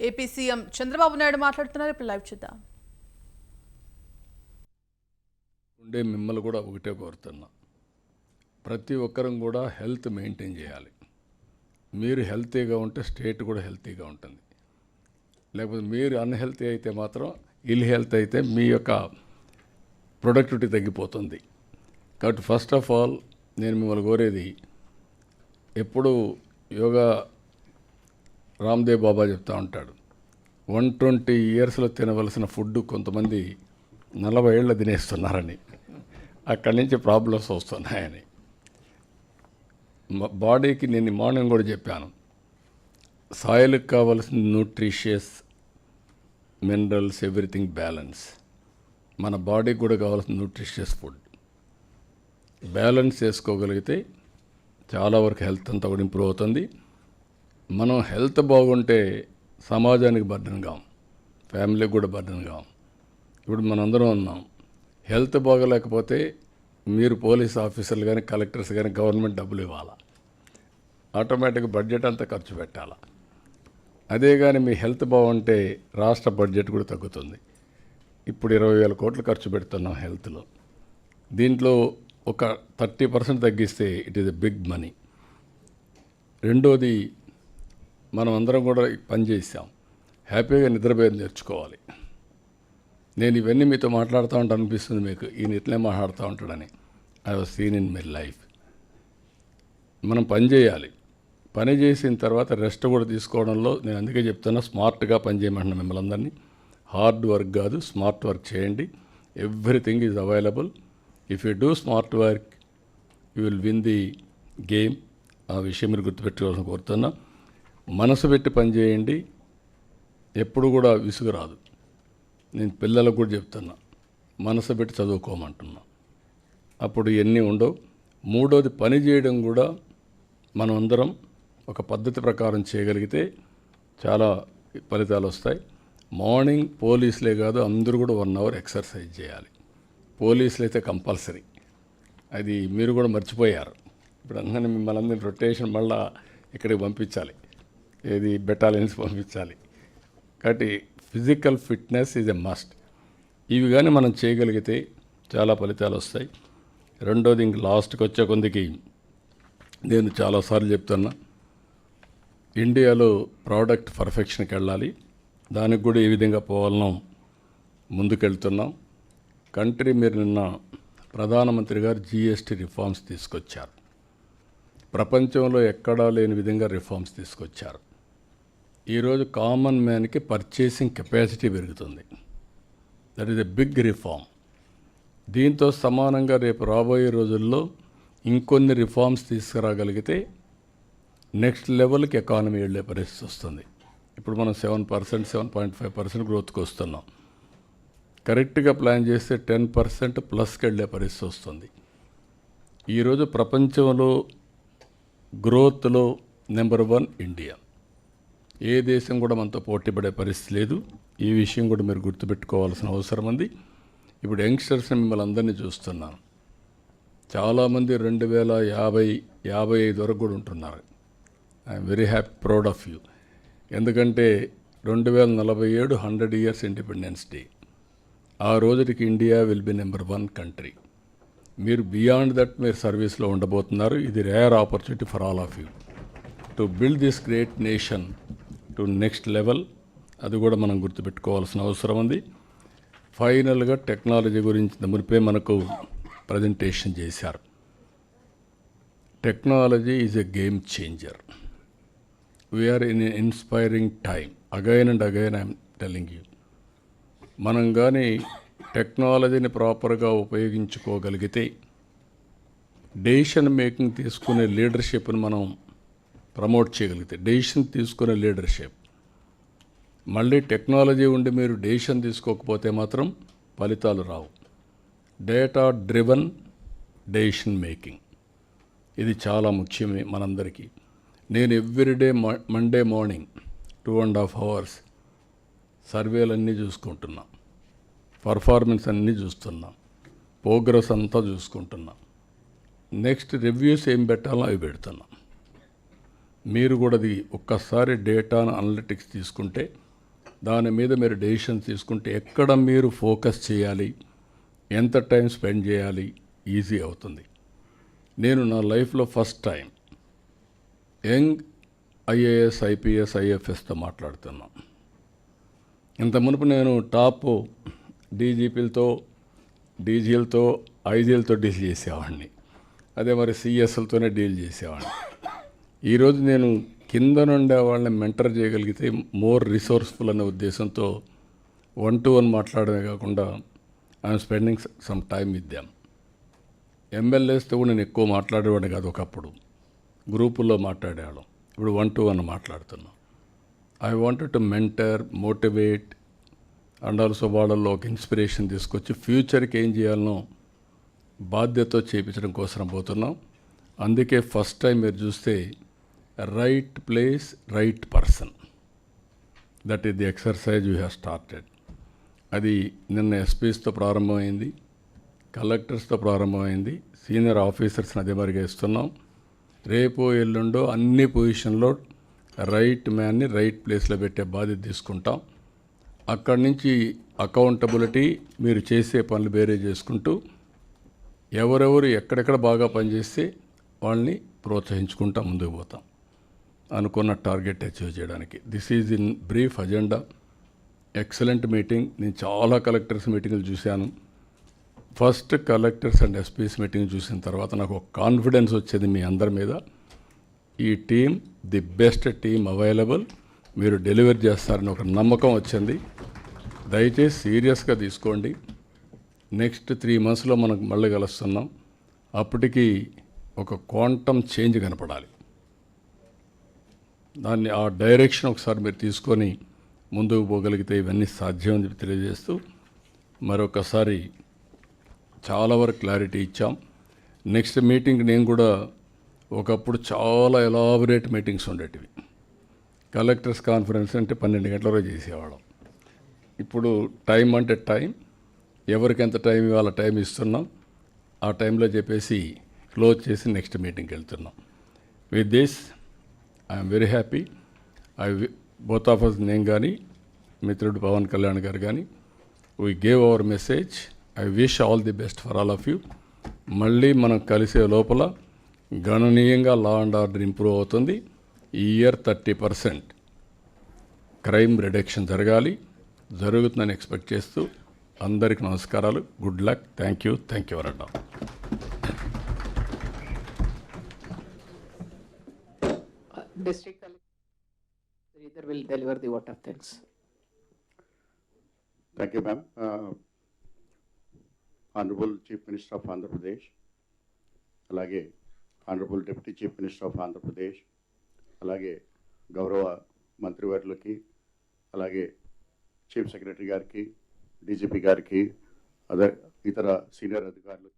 AP CM Chandrababu Naidu మాట్లాడుతున్నారు. ఇప్పుడు live చూద్దాం. మిమ్మల్ని కూడా ఒకటే కోరుతున్నా, ప్రతి ఒక్కరం కూడా హెల్త్ మెయింటైన్ చేయాలి. మీరు హెల్తీగా ఉంటే స్టేట్ కూడా హెల్తీగా ఉంటుంది. లేకపోతే మీరు అన్హెల్తీ అయితే మాత్రం ఇల్ హెల్త్ అయితే మీ యొక్క ప్రొడక్టివిటీ తగ్గిపోతుంది. కాబట్టి ఫస్ట్ ఆఫ్ ఆల్ నేను మిమ్మల్ని కోరేది, ఎప్పుడు యోగా రామ్దేవ్ బాబా చెప్తా ఉంటాడు, 120 ఇయర్స్లో తినవలసిన ఫుడ్ కొంతమంది 40 ఏళ్ళు తినేస్తున్నారని, అక్కడి నుంచి ప్రాబ్లమ్స్ వస్తున్నాయని. బాడీకి నేను మార్నింగ్ కూడా చెప్పాను, సాయిల్కి కావాల్సిన న్యూట్రిషియస్ మినరల్స్ ఎవ్రీథింగ్ బ్యాలెన్స్, మన బాడీకి కూడా కావాల్సిన న్యూట్రిషియస్ ఫుడ్ బ్యాలెన్స్ చేసుకోగలిగితే చాలా వరకు హెల్త్ అంతా కూడా ఇంప్రూవ్ అవుతుంది. మనం హెల్త్ బాగుంటే సమాజానికి బర్డెన్ కాం, ఫ్యామిలీకి కూడా బర్డెన్ కాం. ఇప్పుడు మనందరం ఉన్నాం, హెల్త్ బాగోలేకపోతే మీరు పోలీస్ ఆఫీసర్లు కానీ కలెక్టర్స్ కానీ గవర్నమెంట్ డబ్బులు ఇవ్వాలా, ఆటోమేటిక్గా బడ్జెట్ అంతా ఖర్చు పెట్టాలా. అదే కానీ మీ హెల్త్ బాగుంటే రాష్ట్ర బడ్జెట్ కూడా తగ్గుతుంది. ఇప్పుడు 20,000 కోట్లు ఖర్చు పెడుతున్నాం హెల్త్లో. దీంట్లో ఒక 30% తగ్గిస్తే it is a big money. రెండోది, మనం అందరం కూడా పని చేసాం, హ్యాపీగా నిద్రపోయేది నేర్చుకోవాలి. నేను ఇవన్నీ మీతో మాట్లాడుతూ ఉంటాను, అనిపిస్తుంది మీకు ఈయన ఇట్లే మాట్లాడుతూ ఉంటాడని. I was scene in my life. మనం పని చేయాలి, పని చేసిన తర్వాత రెస్ట్ కూడా తీసుకోవడంలో నేను అందుకే చెప్తున్నా, స్మార్ట్గా పని చేయమంటున్నాను మిమ్మల్ని అందరినీ. హార్డ్ వర్క్ కాదు, స్మార్ట్ వర్క్ చేయండి. Everything is available. If you do smart work you will win the game. ఆ విషయం మీరు గుర్తుపెట్టుకోవాలని కోరుతున్నా. మనసు పెట్టి పని చేయండి, ఎప్పుడు కూడా విసుగు రాదు. నేను పిల్లలకు కూడా చెప్తున్నా, మనసు పెట్టి చదువుకోమంటున్నా, అప్పుడు ఇవన్నీ ఉండవు. మూడోది, పని చేయడం కూడా మనం అందరం ఒక పద్ధతి ప్రకారం చేయగలిగితే చాలా ఫలితాలు వస్తాయి. మార్నింగ్ పోలీసులే కాదు, అందరూ కూడా 1 అవర్ ఎక్సర్సైజ్ చేయాలి. పోలీసులు అయితే కంపల్సరీ, అది మీరు కూడా మర్చిపోయారు. ఇప్పుడు అందరినీ మిమ్మల్ని అందరినీ రొటేషన్ మళ్ళీ ఇక్కడికి పంపించాలి, ఏది బెటాలియన్స్ పంపించాలి. కాబట్టి physical fitness is a must. ఇవి కానీ మనం చేయగలిగితే చాలా ఫలితాలు వస్తాయి. రెండోది, ఇంక లాస్ట్కి వచ్చే కొందికి నేను చాలాసార్లు చెప్తున్నా, ఇండియాలో ప్రోడక్ట్ పర్ఫెక్షన్కి వెళ్ళాలి. దానికి కూడా ఏ విధంగా పోవాలనో ముందుకెళ్తున్నాం. కంట్రీ, మీరు నిన్న ప్రధానమంత్రి గారు GST రిఫార్మ్స్ తీసుకొచ్చారు. ప్రపంచంలో ఎక్కడా లేని విధంగా రిఫార్మ్స్ తీసుకొచ్చారు. ఈరోజు కామన్ మ్యాన్కి పర్చేసింగ్ కెపాసిటీ పెరుగుతుంది. That is a big reform. దీంతో సమానంగా రేపు రాబోయే రోజుల్లో ఇంకొన్ని రిఫార్మ్స్ తీసుకురాగలిగితే నెక్స్ట్ లెవెల్కి ఎకానమీ వెళ్ళే పరిస్థితి వస్తుంది. ఇప్పుడు మనం 7%, 7.5% గ్రోత్కి వస్తున్నాం. కరెక్ట్గా ప్లాన్ చేస్తే 10% ప్లస్కి వెళ్ళే పరిస్థితి వస్తుంది. ఈరోజు ప్రపంచంలో గ్రోత్లో నెంబర్ 1 ఇండియా. ఏ దేశం కూడా మనతో పోటీ పడే పరిస్థితి లేదు. ఈ విషయం కూడా మీరు గుర్తుపెట్టుకోవాల్సిన అవసరం ఉంది. ఇప్పుడు యంగ్స్టర్స్ని మిమ్మల్ని అందరినీ చూస్తున్నాను, చాలామంది 2050, 55 వరకు కూడా ఉంటున్నారు. I'm very happy, proud of you. ఎందుకంటే 2047 100 ఇయర్స్ ఇండిపెండెన్స్ డే. ఆ రోజుకి India will be number 1 country. మీరు బియాండ్ దట్ మీరు సర్వీస్లో ఉండబోతున్నారు. ఇది rare opportunity for all of you to build this great nation to next level. అది కూడా మనం గుర్తుపెట్టుకోవాల్సిన అవసరం ఉంది. ఫైనల్గా టెక్నాలజీ గురించి మునిపే మనకు ప్రజెంటేషన్ చేశారు. Technology is a game changer. We are in inspiring time. Again and again I'm telling you, మనం కానీ టెక్నాలజీని ప్రాపర్గా ఉపయోగించుకోగలిగితే డెసిషన్ మేకింగ్ తీసుకునే లీడర్షిప్ని మనం ప్రమోట్ చేయగలిగితే, డెసిషన్ తీసుకునే లీడర్షిప్. మళ్ళీ టెక్నాలజీ ఉండి మీరు డెసిషన్ తీసుకోకపోతే మాత్రం ఫలితాలు రావు. డేటా డ్రివన్ డెసిషన్ మేకింగ్, ఇది చాలా ముఖ్యమే మనందరికీ. నేను ఎవ్రీడే మండే మార్నింగ్ 2.5 hours సర్వేలన్నీ చూసుకుంటున్నా, పర్ఫార్మెన్స్ అన్నీ చూస్తున్నా, ప్రోగ్రెస్ అంతా చూసుకుంటున్నా. నెక్స్ట్ రివ్యూస్ ఏం పెట్టాలో అవి పెడుతున్నా. మీరు కూడా అది ఒక్కసారి డేటాను అనలిటిక్స్ తీసుకుంటే దాని మీద మీరు డెసిషన్ తీసుకుంటే ఎక్కడ మీరు ఫోకస్ చేయాలి, ఎంత టైం స్పెండ్ చేయాలి ఈజీ అవుతుంది. నేను నా లైఫ్లో first time young IAS, IPS, ఐఎఫ్ఎస్తో మాట్లాడుతున్నా. ఇంత మునుపు నేను టాప్ డీజీపీలతో, డీజీలతో, ఐజీలతో డీల్ చేసేవాడిని. అదే మరి సిఎస్లతోనే డీల్ చేసేవాడిని. ఈరోజు నేను కింద నుండే వాళ్ళని మెంటర్ చేయగలిగితే మోర్ రిసోర్స్ఫుల్ అనే ఉద్దేశంతో 1-to-1 మాట్లాడమే కాకుండా I'm spending some time with them. ఎమ్మెల్యేస్తో కూడా నేను ఎక్కువ మాట్లాడేవాడిని కాదు. ఒకప్పుడు గ్రూపుల్లో మాట్లాడేవాళ్ళం, ఇప్పుడు 1-to-1 మాట్లాడుతున్నాం. I wanted to mentor, motivate and also వాళ్ళల్లో ఒక ఇన్స్పిరేషన్ తీసుకొచ్చి ఫ్యూచర్కి ఏం చేయాలనో బాధ్యతతో చేయించడం కోసం పోతున్నాం. అందుకే ఫస్ట్ టైం మీరు చూస్తే right place, right person, that is the exercise we have started. అది నిన్న ఎస్పీస్తో ప్రారంభమైంది, కలెక్టర్స్తో ప్రారంభమైంది, సీనియర్ ఆఫీసర్స్ని అదే మరిగా ఇస్తున్నాం. రేపు ఎల్లుండో అన్ని పొజిషన్లో రైట్ మ్యాన్ని రైట్ ప్లేస్లో పెట్టే బాధ్యత తీసుకుంటాం. అక్కడి నుంచి అకౌంటబిలిటీ, మీరు చేసే పనులు వేరే చేసుకుంటూ ఎవరెవరు ఎక్కడెక్కడ బాగా పనిచేస్తే వాళ్ళని ప్రోత్సహించుకుంటా ముందుకు పోతాం అనుకున్న టార్గెట్ అచీవ్ చేయడానికి. This is in brief agenda. Excellent meeting. నేను చాలా కలెక్టర్స్ మీటింగ్లు చూశాను. First collectors and SP's meeting చూసిన తర్వాత నాకు ఒక కాన్ఫిడెన్స్ వచ్చేది మీ అందరి మీద. ఈ team the best team available, మీరు డెలివర్ చేస్తారని ఒక నమ్మకం వచ్చింది. దయచేసి సీరియస్గా తీసుకోండి. నెక్స్ట్ 3 monthsలో మనకు మళ్ళీ కలుస్తున్నాం. అప్పటికి ఒక క్వాంటమ్ చేంజ్ కనపడాలి. దాన్ని ఆ డైరెక్షన్ ఒకసారి మీరు తీసుకొని ముందుకు పోగలిగితే ఇవన్నీ సాధ్యం అని చెప్పి తెలియజేస్తూ మరొకసారి చాలా వరకు క్లారిటీ ఇచ్చాం. నెక్స్ట్ మీటింగ్ నేను కూడా ఒకప్పుడు చాలా ఎలాబొరేట్ మీటింగ్స్ ఉండేటివి. కలెక్టర్స్ కాన్ఫరెన్స్ అంటే 12 గంటల వరకు చేసేవాళ్ళం. ఇప్పుడు టైం అంటే టైం, ఎవరికి ఎంత టైం ఇవ్వాలో టైం ఇస్తున్నాం. ఆ టైంలో చెప్పేసి క్లోజ్ చేసి నెక్స్ట్ మీటింగ్కి వెళ్తున్నాం. With this I'm very happy. Both of us, నేను కానీ మిత్రుడు పవన్ కళ్యాణ్ గారు కానీ, we gave our message. I wish all the best for all of you. మళ్ళీ మనం కలిసే లోపల గణనీయంగా లా అండ్ ఆర్డర్ ఇంప్రూవ్ అవుతుంది. ఈ ఇయర్ 30% క్రైమ్ రిడక్షన్ జరగాలి, జరుగుతుందని ఎక్స్పెక్ట్ చేస్తూ అందరికీ నమస్కారాలు. Good luck. Thank you very much. District Collector either will deliver the vote of thanks. Thank you, ma'am. Honorable Chief Minister of Andhra Pradesh, అలాగే Honorable Deputy Chief Minister of Andhra Pradesh, అలాగే గౌరవ మంత్రివర్యులకి, అలాగే chief secretary గారికి, DGP గారికి, ఇతర senior అధికారులు